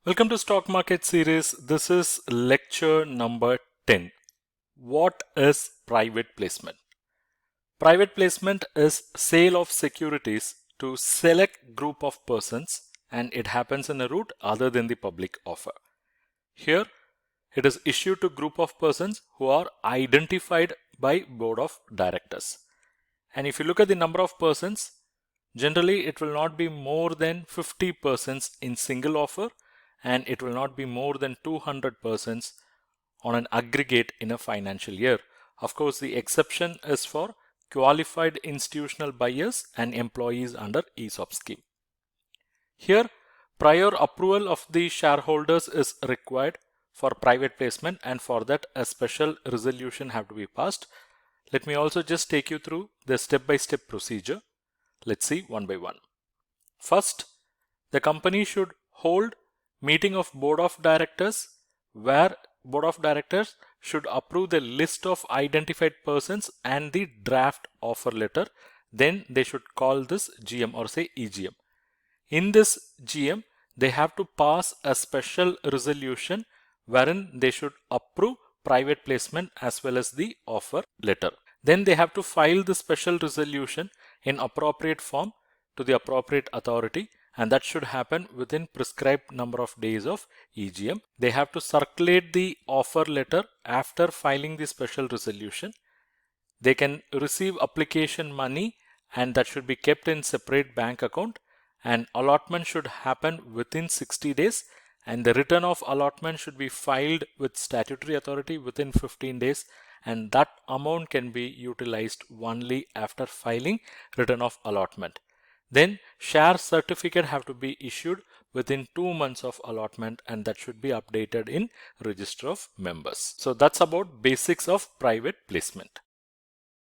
Welcome to Stock Market Series. This is lecture number 10. What is private placement? Private placement is sale of securities to select group of persons, and it happens in a route other than the public offer. Here it is issued to group of persons who are identified by board of directors. And if you look at the number of persons, generally it will not be more than 50 persons in single offer, and it will not be more than 200 persons on an aggregate in a financial year. Of course, the exception is for qualified institutional buyers and employees under ESOP scheme. Here, prior approval of the shareholders is required for private placement, and for that a special resolution have to be passed. Let me also just take you through the step-by-step procedure. Let's see one by one. First, the company should hold meeting of board of directors where board of directors should approve the list of identified persons and the draft offer letter. Then they should call this GM or say EGM. In this GM, they have to pass a special resolution wherein they should approve private placement as well as the offer letter. Then they have to file the special resolution in appropriate form to the appropriate authority, and that should happen within prescribed number of days of EGM. They have to circulate the offer letter after filing the special resolution. They can receive application money, and that should be kept in separate bank account, and allotment should happen within 60 days, and the return of allotment should be filed with statutory authority within 15 days, and that amount can be utilized only after filing return of allotment. Then share certificate have to be issued within 2 months of allotment, and that should be updated in register of members. So that's about basics of private placement.